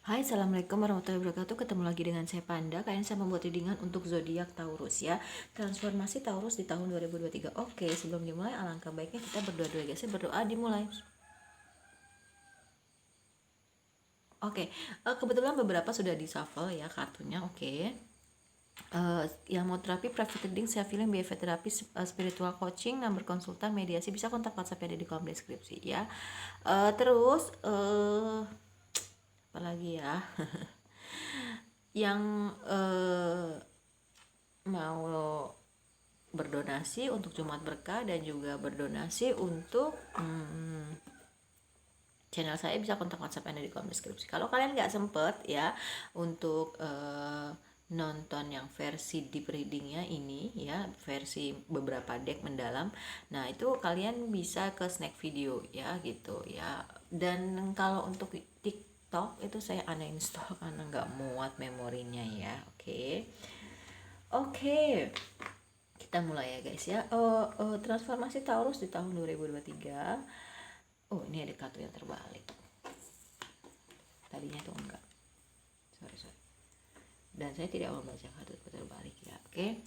Hai, assalamualaikum warahmatullahi wabarakatuh. Ketemu lagi dengan saya Panda. Kalian saya membuat readingan untuk zodiak Taurus ya. Transformasi Taurus di tahun 2023. Oke, sebelum dimulai alangkah baiknya kita berdoa dulu guys. Saya berdoa dimulai. Oke, kebetulan beberapa sudah di shuffle ya kartunya. Oke. Yang mau terapi, private reading, self healing, behavior therapy, spiritual coaching, nomor konsultan, mediasi, bisa kontak WhatsApp ada di kolom deskripsi ya. Terus apa lagi ya? Yang mau berdonasi untuk Jumat Berkah dan juga berdonasi untuk channel saya, bisa kontak WhatsApp Anda di kolom deskripsi. Kalau kalian nggak sempet ya untuk nonton yang versi deep readingnya ini ya, versi beberapa deck mendalam, nah itu kalian bisa ke snack video ya gitu ya. Dan kalau untuk TikTok itu saya uninstall karena nggak muat memorinya ya. Oke, kita mulai ya guys ya. Transformasi Taurus di tahun 2023. Oh, ini ada kartu yang terbalik. Tadinya tuh enggak. Sorry. Dan saya tidak membaca kartu terbalik ya. Oke.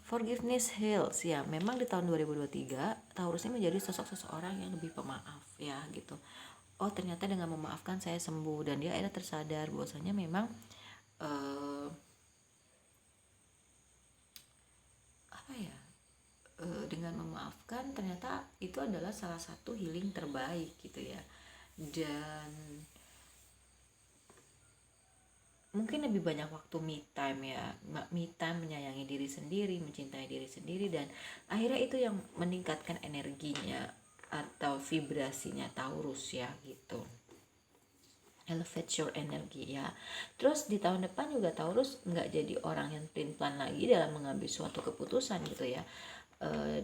Forgiveness heals ya. Memang di tahun 2023 Taurus ini menjadi sosok seseorang yang lebih pemaaf ya gitu. Oh, ternyata dengan memaafkan saya sembuh, dan dia akhirnya tersadar bahwasanya memang apa ya? Dengan memaafkan ternyata itu adalah salah satu healing terbaik gitu ya. Dan mungkin lebih banyak waktu me time ya, me time, menyayangi diri sendiri, mencintai diri sendiri, dan akhirnya itu yang meningkatkan energinya atau vibrasinya Taurus ya gitu. Elevate your energy ya. Terus di tahun depan juga Taurus nggak jadi orang yang plan plan lagi dalam mengambil suatu keputusan gitu ya.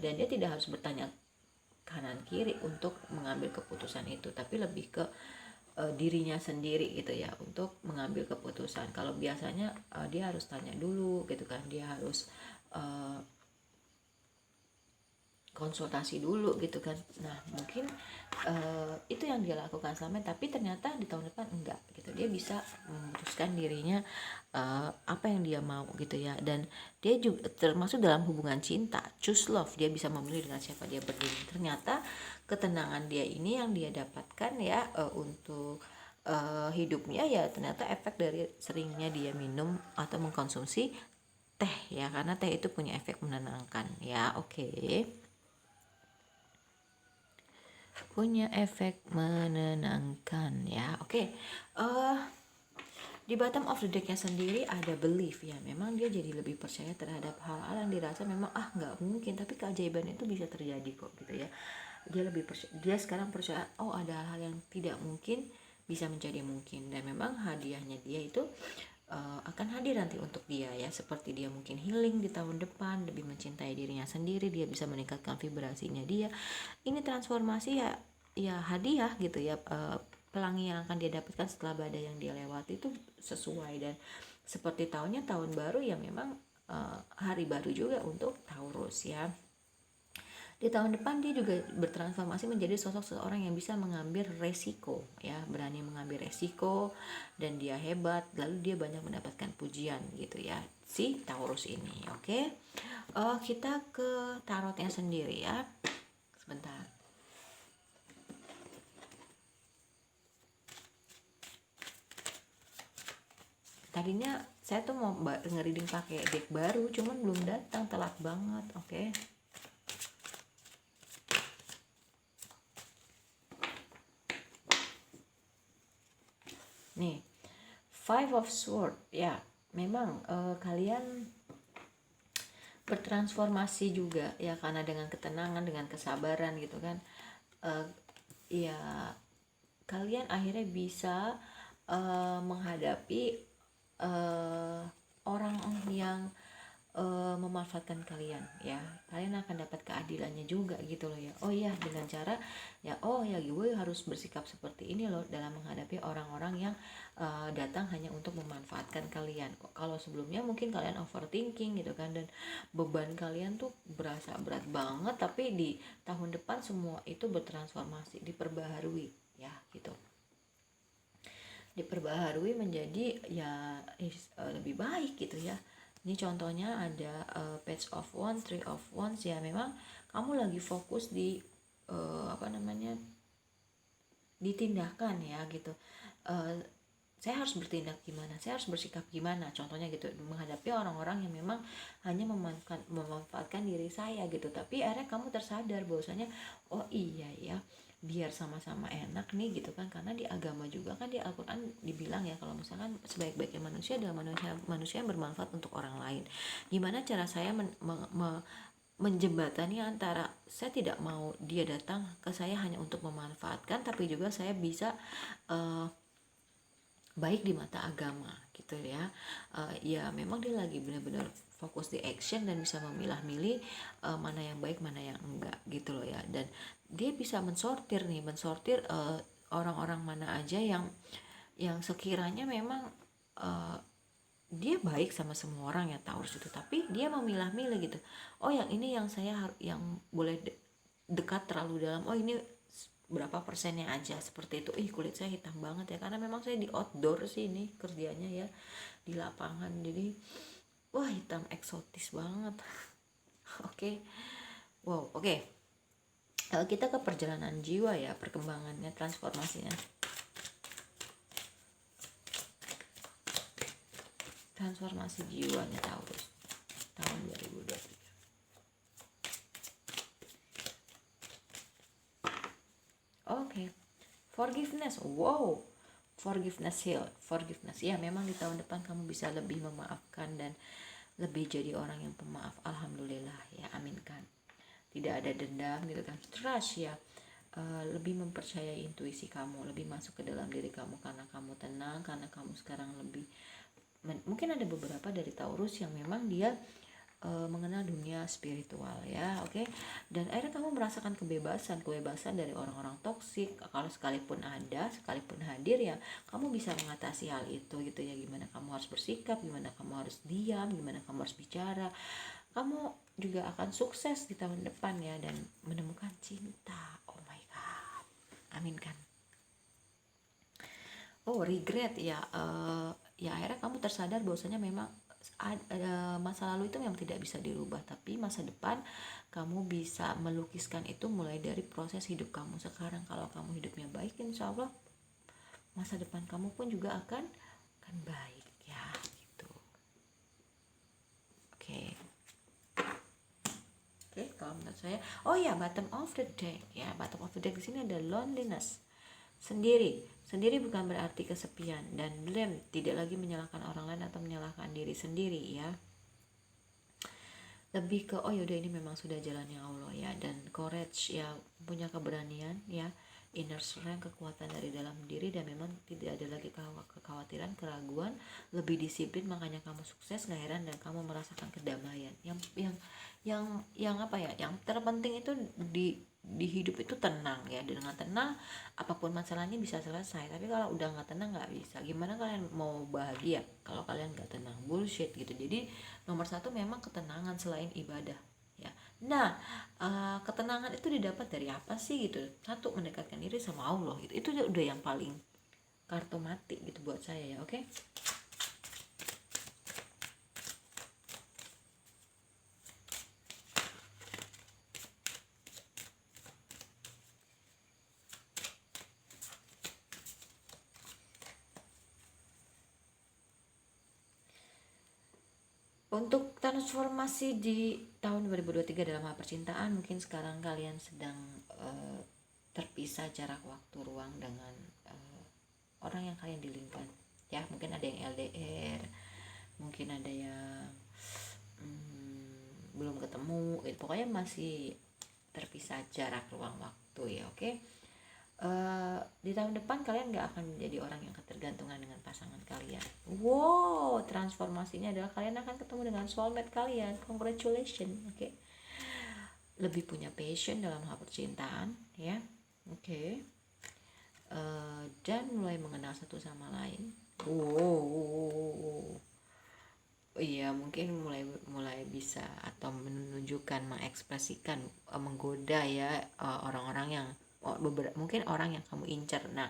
Dan dia tidak harus bertanya kanan kiri untuk mengambil keputusan itu, tapi lebih ke dirinya sendiri gitu ya untuk mengambil keputusan. Kalau biasanya dia harus tanya dulu gitu kan, dia harus konsultasi dulu gitu kan. Nah mungkin itu yang dia lakukan selama, tapi ternyata di tahun depan enggak gitu, dia bisa memutuskan dirinya apa yang dia mau gitu ya. Dan dia juga termasuk dalam hubungan cinta, choose love, dia bisa memilih dengan siapa dia berdiri. Ternyata ketenangan dia ini yang dia dapatkan ya untuk hidupnya ya, ternyata efek dari seringnya dia minum atau mengkonsumsi teh ya, karena teh itu punya efek menenangkan ya. Punya efek menenangkan ya. Di bottom of the decknya sendiri ada belief ya. Memang dia jadi lebih percaya terhadap hal-hal yang dirasa memang nggak mungkin, tapi keajaiban itu bisa terjadi kok gitu ya. Dia lebih percaya, dia sekarang percaya ada hal yang tidak mungkin bisa menjadi mungkin, dan memang hadiahnya dia itu akan hadir nanti untuk dia ya. Seperti dia mungkin healing di tahun depan, lebih mencintai dirinya sendiri, dia bisa meningkatkan vibrasinya dia. Ini transformasi ya hadiah gitu ya. Pelangi yang akan dia dapatkan setelah badai yang dia lewati itu sesuai, dan seperti tahun baru yang memang hari baru juga untuk Taurus ya. Di tahun depan dia juga bertransformasi menjadi sosok seseorang yang bisa mengambil resiko ya, berani mengambil resiko, dan dia hebat, lalu dia banyak mendapatkan pujian gitu ya si Taurus ini. Kita ke tarotnya sendiri ya, sebentar. Tadinya saya tuh mau ngereading pakai deck baru, cuman belum datang, telat banget. Nih, Five of Sword ya, memang kalian bertransformasi juga ya, karena dengan ketenangan, dengan kesabaran gitu kan. Ya kalian akhirnya bisa menghadapi orang yang memanfaatkan kalian ya. Kalian akan dapat keadilannya juga gitu loh ya. Oh iya, dengan cara ya, oh ya gue harus bersikap seperti ini loh dalam menghadapi orang-orang yang datang hanya untuk memanfaatkan kalian. Kalau sebelumnya mungkin kalian overthinking gitu kan, dan beban kalian tuh berasa berat banget, tapi di tahun depan semua itu bertransformasi, diperbaharui ya gitu. diperbaharui menjadi ya lebih baik gitu ya. Ini contohnya ada Page of Wands, Three of Wands ya, memang kamu lagi fokus di apa namanya, ditindakan ya gitu. Saya harus bertindak gimana, saya harus bersikap gimana, contohnya gitu, menghadapi orang-orang yang memang hanya memanfaatkan diri saya gitu. Tapi akhirnya kamu tersadar bahwasanya oh iya ya, biar sama-sama enak nih gitu kan, karena di agama juga kan, di Al-Quran dibilang ya kalau misalkan sebaik-baiknya manusia adalah manusia yang bermanfaat untuk orang lain. Gimana cara saya menjembatani antara saya tidak mau dia datang ke saya hanya untuk memanfaatkan, tapi juga saya bisa baik di mata agama gitu ya. Ya memang dia lagi benar-benar fokus di action dan bisa memilah-milih mana yang baik mana yang enggak gitu loh ya. Dan dia bisa mensortir orang-orang mana aja yang sekiranya memang dia baik sama semua orang ya Taurus itu, tapi dia memilah-milih gitu. Oh yang ini yang saya yang boleh dekat terlalu dalam, oh ini berapa persennya aja, seperti itu. Kulit saya hitam banget ya, karena memang saya di outdoor sih ini kerjanya ya, di lapangan, jadi wah hitam eksotis banget. Oke. Wow, oke. Kita ke perjalanan jiwa ya, perkembangannya, transformasinya. Transformasi jiwanya Taurus tahun 2023. Oke. Forgiveness. Wow. Forgiveness heal. Forgiveness. Ya, memang di tahun depan kamu bisa lebih memaafkan dan lebih jadi orang yang pemaaf. Alhamdulillah ya, aminkan. Tidak ada dendam gitu kan. Trust ya. Lebih mempercayai intuisi kamu, lebih masuk ke dalam diri kamu karena kamu tenang, karena kamu sekarang lebih mungkin ada beberapa dari Taurus yang memang dia mengenal dunia spiritual ya, oke. Dan akhirnya kamu merasakan kebebasan dari orang-orang toksik. Kalau sekalipun hadir ya, kamu bisa mengatasi hal itu gitu ya. Gimana kamu harus bersikap, gimana kamu harus diam, gimana kamu harus bicara. Kamu juga akan sukses di tahun depan ya, dan menemukan cinta. Oh my god, amin kan. Oh regret ya, ya akhirnya kamu tersadar bahwasanya memang masa lalu itu memang tidak bisa dirubah, tapi masa depan kamu bisa melukiskan itu mulai dari proses hidup kamu sekarang. Kalau kamu hidupnya baik, insya Allah masa depan kamu pun juga akan baik ya gitu. Oke, kalau menurut saya, oh ya, bottom of the deck ya, bottom of the deck di sini ada loneliness, sendiri bukan berarti kesepian, dan blame, tidak lagi menyalahkan orang lain atau menyalahkan diri sendiri ya, lebih ke oh yaudah ini memang sudah jalannya Allah ya. Dan courage ya, punya keberanian ya, inner strength, kekuatan dari dalam diri, dan memang tidak ada lagi kekhawatiran, keraguan, lebih disiplin, makanya kamu sukses, gak heran, dan kamu merasakan kedamaian. Yang apa ya, yang terpenting itu di hidup itu tenang ya. Dengan tenang apapun masalahnya bisa selesai, tapi kalau udah nggak tenang nggak bisa. Gimana kalian mau bahagia kalau kalian nggak tenang? Bullshit gitu. Jadi nomor satu memang ketenangan selain ibadah ya. Nah ketenangan itu didapat dari apa sih gitu? Satu, mendekatkan diri sama Allah gitu. Itu udah yang paling kartu mati gitu buat saya ya. Oke. Untuk transformasi di tahun 2023 dalam hal percintaan, mungkin sekarang kalian sedang terpisah jarak waktu ruang dengan orang yang kalian dilingkan ya. Mungkin ada yang LDR, mungkin ada yang belum ketemu, pokoknya masih terpisah jarak ruang waktu ya. Oke. Di tahun depan kalian gak akan menjadi orang yang ketergantungan dengan pasangan kalian. Wow, transformasinya adalah kalian akan ketemu dengan soulmate kalian. Congratulations. Oke. Lebih punya passion dalam hal percintaan ya. Oke. Dan mulai mengenal satu sama lain. Wow. Iya, mungkin mulai bisa atau menunjukkan, mengekspresikan, menggoda ya orang-orang yang mungkin orang yang kamu incar. Nah,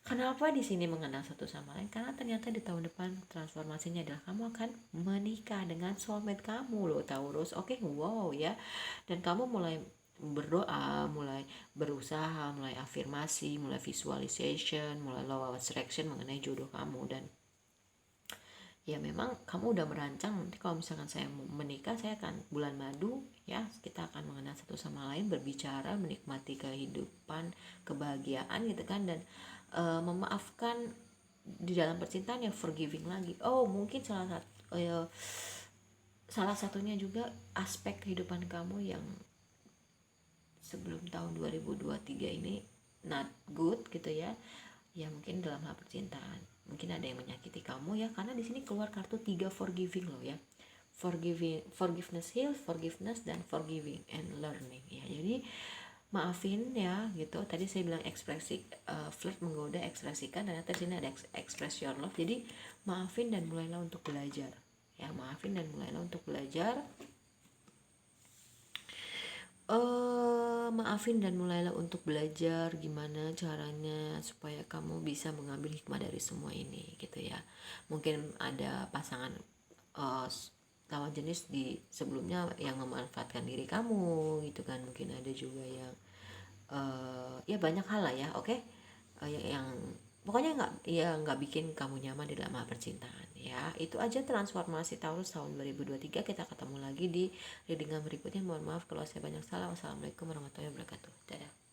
Kenapa di sini mengenal satu sama lain? Karena ternyata di tahun depan transformasinya adalah kamu akan menikah dengan soulmate kamu loh, Taurus. Oke, wow ya. Dan kamu mulai berdoa, mulai berusaha, mulai afirmasi, mulai visualization, mulai law of attraction mengenai jodoh kamu. Dan ya memang kamu udah merancang nanti kalau misalkan saya menikah, saya akan bulan madu ya, kita akan mengenal satu sama lain, berbicara, menikmati kehidupan, kebahagiaan gitu kan. Dan memaafkan di dalam percintaan, ya forgiving lagi. Oh mungkin salah satunya juga aspek kehidupan kamu yang sebelum tahun 2023 ini not good gitu ya. Ya mungkin dalam hal percintaan mungkin ada yang menyakiti kamu ya, karena di sini keluar kartu 3 forgiving loh ya. Forgiveness, heal, forgiveness, dan forgiving and learning ya. Jadi maafin ya gitu. Tadi saya bilang ekspresi flirt menggoda, ekspresikan, dan ternyata sini ada express your love. Jadi maafin dan mulailah untuk belajar ya. Maafin dan mulailah untuk belajar. Maafin dan mulailah untuk belajar gimana caranya supaya kamu bisa mengambil hikmah dari semua ini gitu ya. Mungkin ada pasangan lawan jenis di sebelumnya yang memanfaatkan diri kamu gitu kan. Mungkin ada juga yang ya banyak hal lah ya. Oke. Yang pokoknya nggak bikin kamu nyaman di dalam hal percintaan ya. Itu aja transformasi Taurus tahun 2023. Kita ketemu lagi di readingan berikutnya. Mohon maaf kalau saya banyak salah. Wassalamualaikum warahmatullahi wabarakatuh. Dadah.